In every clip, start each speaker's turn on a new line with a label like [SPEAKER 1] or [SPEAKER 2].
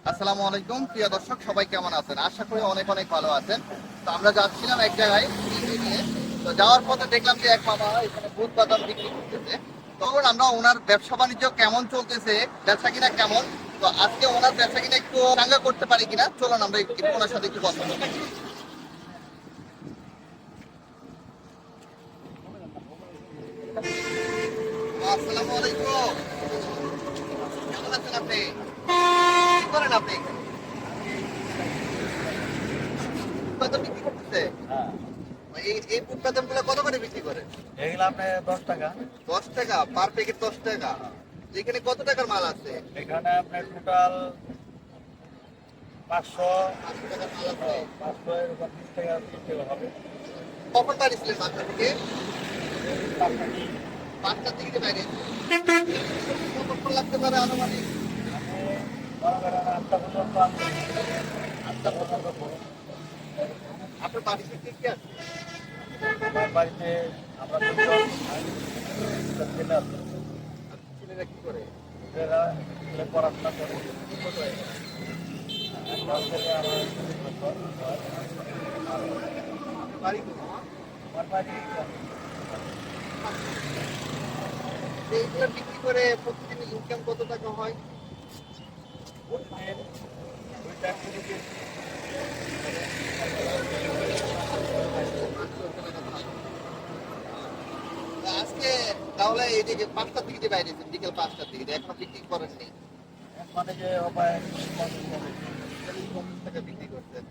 [SPEAKER 1] আসসালামু আলাইকুম প্রিয় দর্শক, সবাই কেমন আছেন? আশা করি অনেক অনেক ভালো আছেন। তো আমরা যাচ্ছিলাম এক জায়গায় নিয়ে। তো যাওয়ার পথে দেখলাম যে এক মামা এখানে দুধ বাদাম বিক্রি করতেছে। তখন আমরা ওনার ব্যবসা বাণিজ্য কেমন চলতেছে, ব্যবসা কিনা কেমন, তো আজকে ওনার ব্যবসা কিনা একটু চাঙ্গা করতে পারি কিনা, চলুন আমরা একটু ওনার সাথে একটু কথা বলি। আসসালামু আলাইকুম, কেমন আছেন আপনি? কি করেন আপনি? বাদাম বিক্রি করতেছে? এই ফুড বাদাম গুলো কত করে বিক্রি করে?
[SPEAKER 2] এগুলো আপনি 10 টাকা।
[SPEAKER 1] 10 টাকা পার প্যাকেট? 10 টাকা। এখানে কত টাকার মাল আছে?
[SPEAKER 2] এখানে আপনার টোটাল 500
[SPEAKER 1] 500 টাকার মাল আছে।
[SPEAKER 2] 500 এর উপর 20 টাকা 30 টাকা হবে।
[SPEAKER 1] কখন বাড়িছিলেন বাসা থেকে? 5টার দিকে যে বাইরে কতক্ষণ লাগতে পারে আনুমানিক?
[SPEAKER 2] আটটা পর্যন্ত আছে।
[SPEAKER 1] 8টা পর্যন্ত। আপনার বাড়িতে কে কে আছে?
[SPEAKER 2] আমার বাড়িতে আমরা দুজন ছেলে আছে।
[SPEAKER 1] ছেলেরা কি করে?
[SPEAKER 2] ছেলেরা পড়াশোনা করে। একটা ছেলে
[SPEAKER 1] আপনার বাড়ি কোথায়?
[SPEAKER 2] আমার বাড়ি
[SPEAKER 1] এইগুলো বিক্রি করে প্রতিদিন ইনকাম কত টাকা হয়?
[SPEAKER 2] প্রতিদিন 2 টাকা
[SPEAKER 1] আজকে তাহলে এই যে 5টার দিকে যে বাইরে বিকেল 5টার দিকে এখনো বিক্রি করেননি?
[SPEAKER 2] মানে যে উপায়
[SPEAKER 1] 50 টাকা বিক্রি করতেন।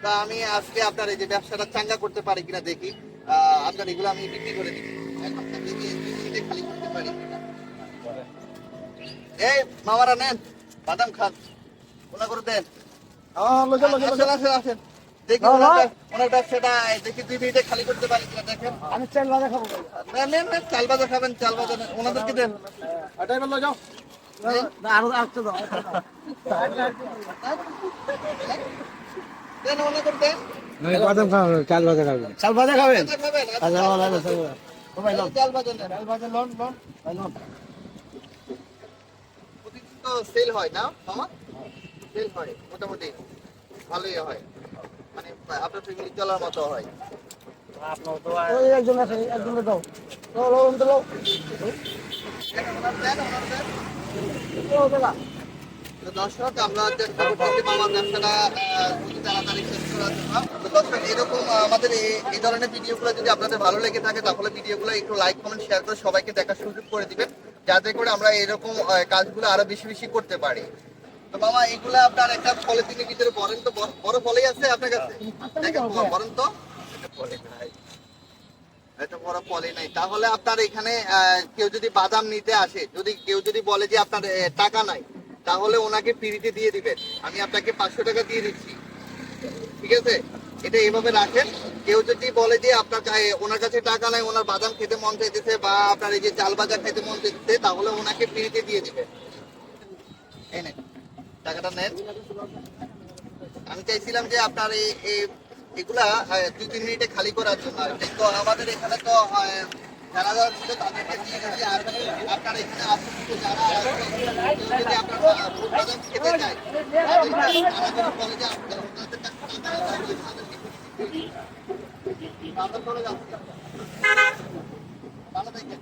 [SPEAKER 1] তা আমি আজকে আপনার এই যে ব্যবসাটা চাঙ্গা করতে পারি কিনা দেখি। আপনার এগুলো আমি বিক্রি করে দিই। এখন থেকে কি 2 মিনিটে খালি করতে পারি কিনা? এই মামারা নেন, বাদাম খান, ওনা করে দেন। আসেন আসেন আসেন, দেখি ওনার ব্যবসাটা দেখি 2 মিনিটে খালি করতে পারি কিনা দেখেন।
[SPEAKER 2] আমি চাল ভাজা খাবো।
[SPEAKER 1] নেন নেন নেন, চাল ভাজা খাবেন, চাল ভাজা নেন, ওনাদেরকে দেন।
[SPEAKER 2] এটাই বললো যাও। আরো আসতে দাও।
[SPEAKER 1] দেন ওনা করে দেন।
[SPEAKER 2] বাদাম খাবেন, চাল ভাজা খাবেন। চাল ভাজা খাবেন?
[SPEAKER 1] ভাজা খাবেন?
[SPEAKER 2] আচ্ছা, ভালো আছে।
[SPEAKER 1] চাল ভাজা নেন।
[SPEAKER 2] চাল ভাজা লোন লোন লোন।
[SPEAKER 1] প্রতিদিন তো সেল হয় না মামা? সেল হয় মোটামুটি ভালোই হয়, মানে আপনার ফ্যামিলি চলার মতো হয়।
[SPEAKER 2] আপনার তো একজন আছে, একজনের দাও। লো লো লো লো।
[SPEAKER 1] ওনার দেন, ওনার দেন।
[SPEAKER 2] লো দাদা।
[SPEAKER 1] তো দর্শক, আমরা চেষ্টা করতেছি মামার ব্যবসাটা খুবই তাড়াতাড়ি শেষ করার জন্য। তো দর্শক, এরকম আমাদের এই ধরনের ভিডিওগুলো যদি আপনাদের ভালো লেগে থাকে তাহলে ভিডিওগুলো একটু লাইক কমেন্ট শেয়ার করে সবাইকে দেখার সুযোগ করে দিবেন, যাতে করে আমরা এরকম কাজগুলো আরো বেশি বেশি করতে পারি। তো মামা, এগুলো আপনার একটা পলিথিনের ভিতরে ভরেন তো, বড় পলি আছে আপনার কাছে? দেখেন ভরেন তো। এটা পলি নাই, এটা বড় পলি নাই। তাহলে আপনার এখানে কেউ যদি বাদাম নিতে আসে, যদি কেউ যদি বলে যে আপনার টাকা নাই, তাহলে ওনাকে ফ্রিতে দিয়ে দিবেন। আমি আপনাকে 500 টাকা দিয়ে দিচ্ছি, ঠিক আছে? এটা এইভাবে রাখেন। কেউ যদি বলে যে আপনার ওনার কাছে টাকা নাই, ওনার বাদাম খেতে মন চাইতেছে বা আপনার এই যে চাল বাজা খেতে মন চাইতেছে, তাহলে ওনাকে ফ্রিতে দিয়ে দিবেন। এই নেন, টাকাটা নেন। আমি চাইছিলাম যে আপনার এগুলা 2-3 মিনিটে খালি করার জন্য আর কি। তো আমাদের এখানে তো যারা যারা ছিল তাদেরকে দিয়ে গেছি। আর আপনার এখানে আশেপাশে যারা আছে, কেউ যদি আপনার ভোট বাদাম খেতে চায়, তারা যদি বলে যে আপনাদের টাকা নাই, তাহলে তাদেরকে আমরা চলে যাচ্ছি। ভালো থাকেন।